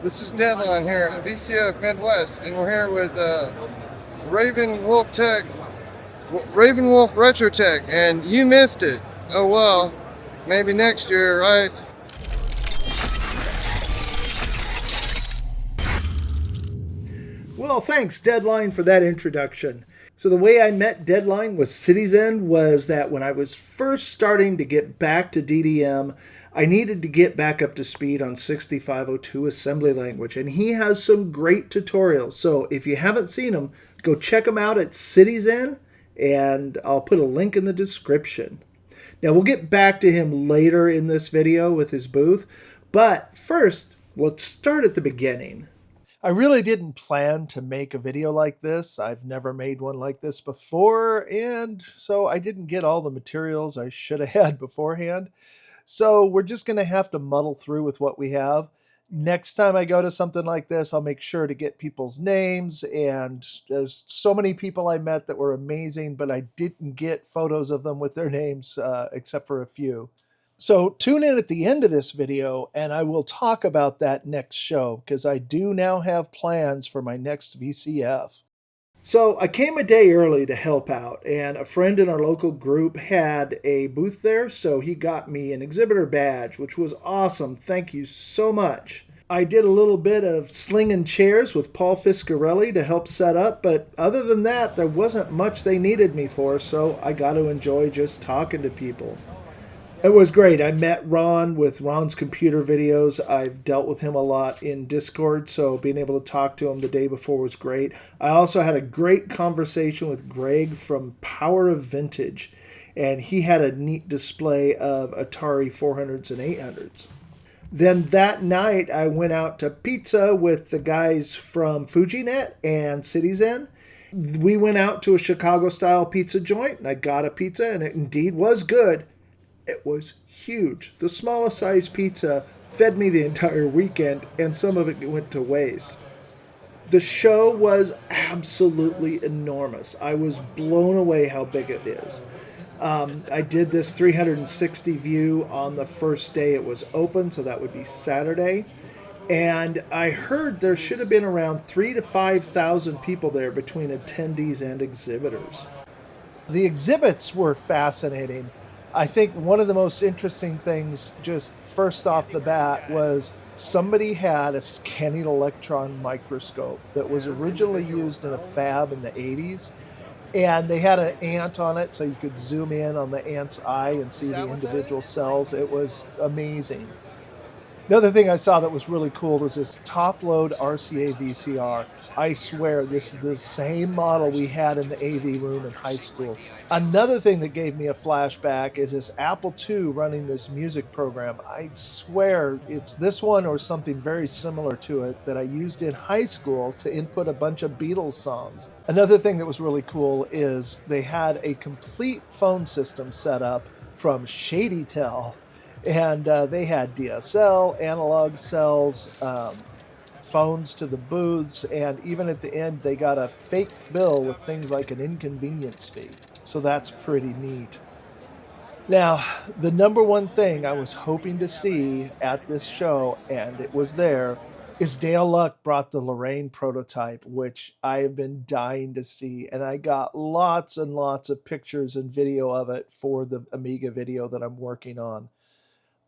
This is Deadline here at VCF Midwest, and we're here with RavenWolf Tech, RavenWolf Retro Tech, and you missed it. Oh well, maybe next year, right? Well, thanks, Deadline, for that introduction. So the way I met Deadline with CityXen was that when I was first starting to get back to DDM, I needed to get back up to speed on 6502 assembly language, and he has some great tutorials. So if you haven't seen them, go check them out at CityXen, and I'll put a link in the description. Now we'll get back to him later in this video with his booth, but first, let's start at the beginning. I really didn't plan to make a video like this. I've never made one like this before, and so I didn't get all the materials I should have had beforehand. So we're just going to have to muddle through with what we have. Next time I go to something like this, I'll make sure to get people's names, and there's so many people I met that were amazing, but I didn't get photos of them with their names except for a few. So tune in at the end of this video and I will talk about that next show because I do now have plans for my next VCF. So I came a day early to help out, and a friend in our local group had a booth there, so he got me an exhibitor badge, which was awesome. Thank you so much. I did a little bit of slinging chairs with Paul Fiscarelli to help set up, but other than that, there wasn't much they needed me for, so I got to enjoy just talking to people. It was great. I met Ron with Ron's computer videos. I've dealt with him a lot in Discord, so being able to talk to him the day before was great. I also had a great conversation with Greg from Power of Vintage, and he had a neat display of Atari 400s and 800s. Then that night, I went out to pizza with the guys from FujiNet and CityXen. We went out to a Chicago-style pizza joint, and I got a pizza, and it indeed was good. It was huge. The smallest size pizza fed me the entire weekend, and some of it went to waste. The show was absolutely enormous. I was blown away how big it is. I did this 360 view on the first day it was open, so that would be Saturday. And I heard there should have been around 3,000 to 5,000 people there between attendees and exhibitors. The exhibits were fascinating. I think one of the most interesting things, just first off the bat, was somebody had a scanning electron microscope that was originally used in a fab in the 80s. And they had an ant on it, so you could zoom in on the ant's eye and see the individual cells. It was amazing. Another thing I saw that was really cool was this top-load RCA VCR. I swear this is the same model we had in the AV room in high school. Another thing that gave me a flashback is this Apple II running this music program. I swear it's this one or something very similar to it that I used in high school to input a bunch of Beatles songs. Another thing that was really cool is they had a complete phone system set up from ShadyTel. And they had DSL, analog cells, phones to the booths, and even at the end they got a fake bill with things like an inconvenience fee. So that's pretty neat. Now, the number one thing I was hoping to see at this show, and it was there, is Dale Luck brought the Lorraine prototype, which I have been dying to see. And I got lots and lots of pictures and video of it for the Amiga video that I'm working on.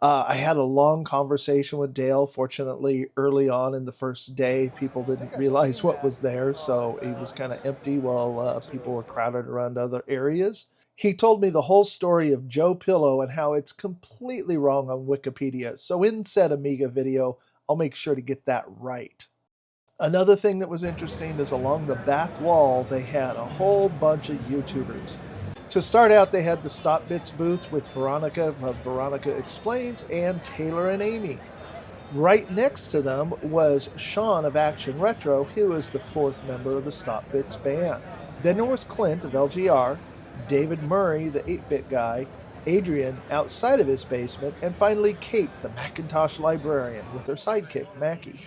I had a long conversation with Dale. Fortunately, early on in the first day, people didn't realize what was there, so he was kind of empty while people were crowded around other areas. He told me the whole story of Joe Pillow and how it's completely wrong on Wikipedia. So in said Amiga video, I'll make sure to get that right. Another thing that was interesting is along the back wall, they had a whole bunch of YouTubers. To start out, they had the Stop Bits booth with Veronica of Veronica Explains and Taylor and Amy. Right next to them was Sean of Action Retro, who is the fourth member of the Stop Bits band. Then there was Clint of LGR, David Murray, the 8-bit guy, Adrian outside of his basement, and finally Kate, the Macintosh librarian, with her sidekick, Mackie.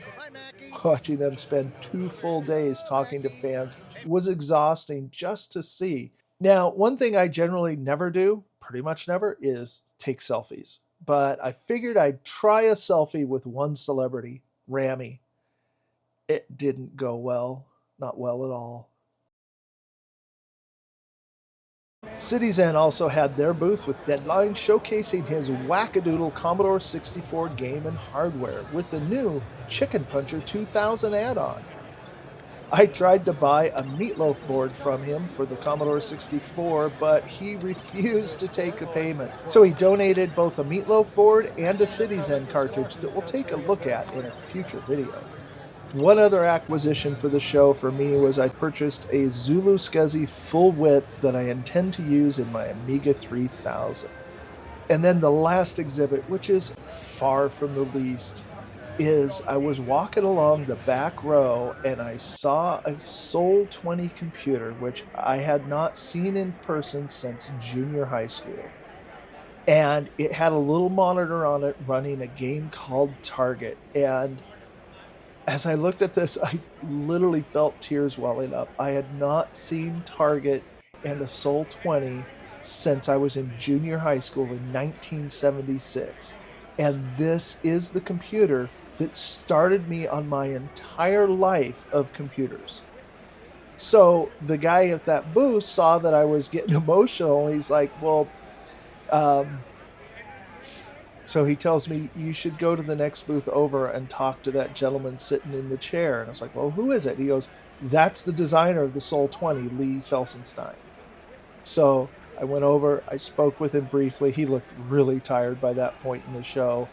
Watching them spend 2 full days talking to fans was exhausting just to see. Now, one thing I generally never do, pretty much never, is take selfies. But I figured I'd try a selfie with one celebrity, Rami. It didn't go well, not well at all. CityXen also had their booth with Deadline showcasing his wackadoodle Commodore 64 game and hardware with the new Chicken Puncher 2000 add-on. I tried to buy a meatloaf board from him for the Commodore 64, but he refused to take the payment. So he donated both a meatloaf board and a CityXen cartridge that we'll take a look at in a future video. One other acquisition for the show for me was I purchased a Zulu SCSI full width that I intend to use in my Amiga 3000. And then the last exhibit, which is far from the least, is I was walking along the back row and I saw a Sol 20 computer, which I had not seen in person since junior high school. And it had a little monitor on it running a game called Target. And as I looked at this, I literally felt tears welling up. I had not seen Target and a Sol 20 since I was in junior high school in 1976. And this is the computer that started me on my entire life of computers. So the guy at that booth saw that I was getting emotional. He's like, well, so he tells me, you should go to the next booth over and talk to that gentleman sitting in the chair. And I was like, well, who is it? He goes, that's the designer of the Sol 20, Lee Felsenstein. So I went over, I spoke with him briefly. He looked really tired by that point in the show,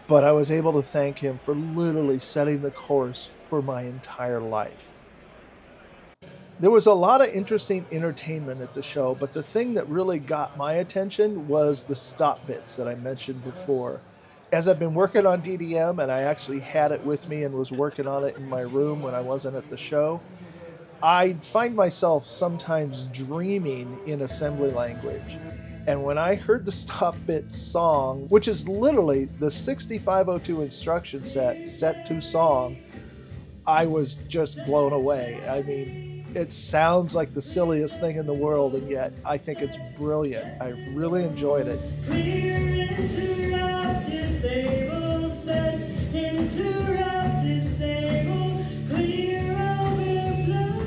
but I was able to thank him for literally setting the course for my entire life. There was a lot of interesting entertainment at the show, but the thing that really got my attention was the stop bits that I mentioned before. As I've been working on DDM, and I actually had it with me and was working on it in my room when I wasn't at the show, I find myself sometimes dreaming in assembly language. And when I heard the stop bit song, which is literally the 6502 instruction set to song, I was just blown away. I mean, it sounds like the silliest thing in the world, and yet I think it's brilliant. I really enjoyed it. Clear, interrupt, disable, search, interrupt, disable, clear, overflow.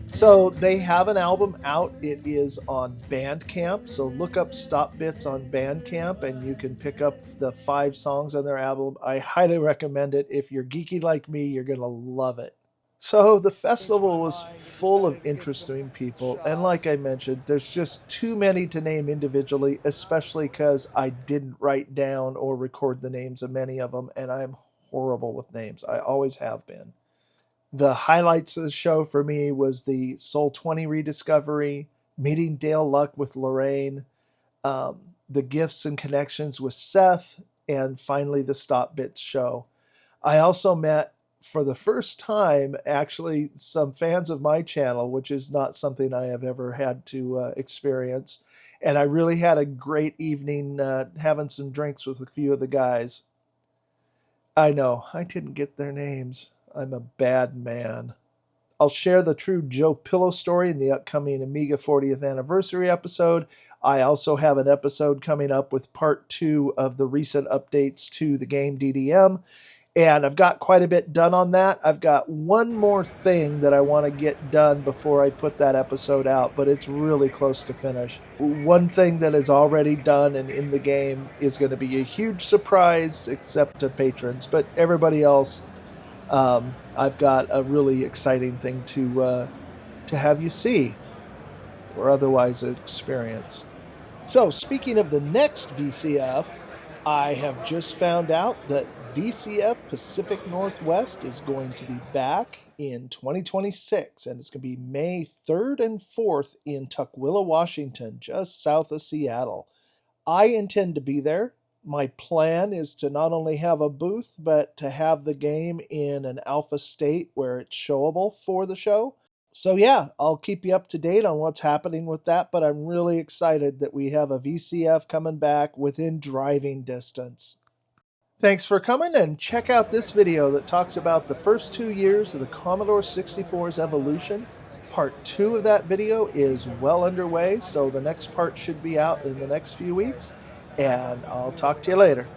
So they have an album out. It is on Bandcamp. So look up Stop Bits on Bandcamp and you can pick up the 5 songs on their album. I highly recommend it. If you're geeky like me, you're going to love it. So the festival was full of interesting people. And like I mentioned, there's just too many to name individually, especially because I didn't write down or record the names of many of them. And I'm horrible with names. I always have been. The highlights of the show for me was the Sol 20 rediscovery, meeting Dale Luck with Lorraine, the gifts and connections with Seth, and finally the Stop Bits show. I also met, for the first time, actually some fans of my channel, which is not something I have ever had to experience. And I really had a great evening having some drinks with a few of the guys. I know, I didn't get their names. I'm a bad man. I'll share the true Joe Pillow story in the upcoming Amiga 40th anniversary episode. I also have an episode coming up with part 2 of the recent updates to the game DDM. And I've got quite a bit done on that. I've got one more thing that I want to get done before I put that episode out, but it's really close to finish. One thing that is already done and in the game is going to be a huge surprise, except to patrons, but everybody else, I've got a really exciting thing to have you see, or otherwise experience. So, speaking of the next VCF, I have just found out that VCF Pacific Northwest is going to be back in 2026, and it's going to be May 3rd and 4th in Tukwila, Washington, just south of Seattle. I intend to be there. My plan is to not only have a booth, but to have the game in an alpha state where it's showable for the show. So yeah, I'll keep you up to date on what's happening with that, but I'm really excited that we have a VCF coming back within driving distance. Thanks for coming, and check out this video that talks about the first 2 years of the Commodore 64's evolution. Part 2 of that video is well underway, so the next part should be out in the next few weeks. and I'll talk to you later.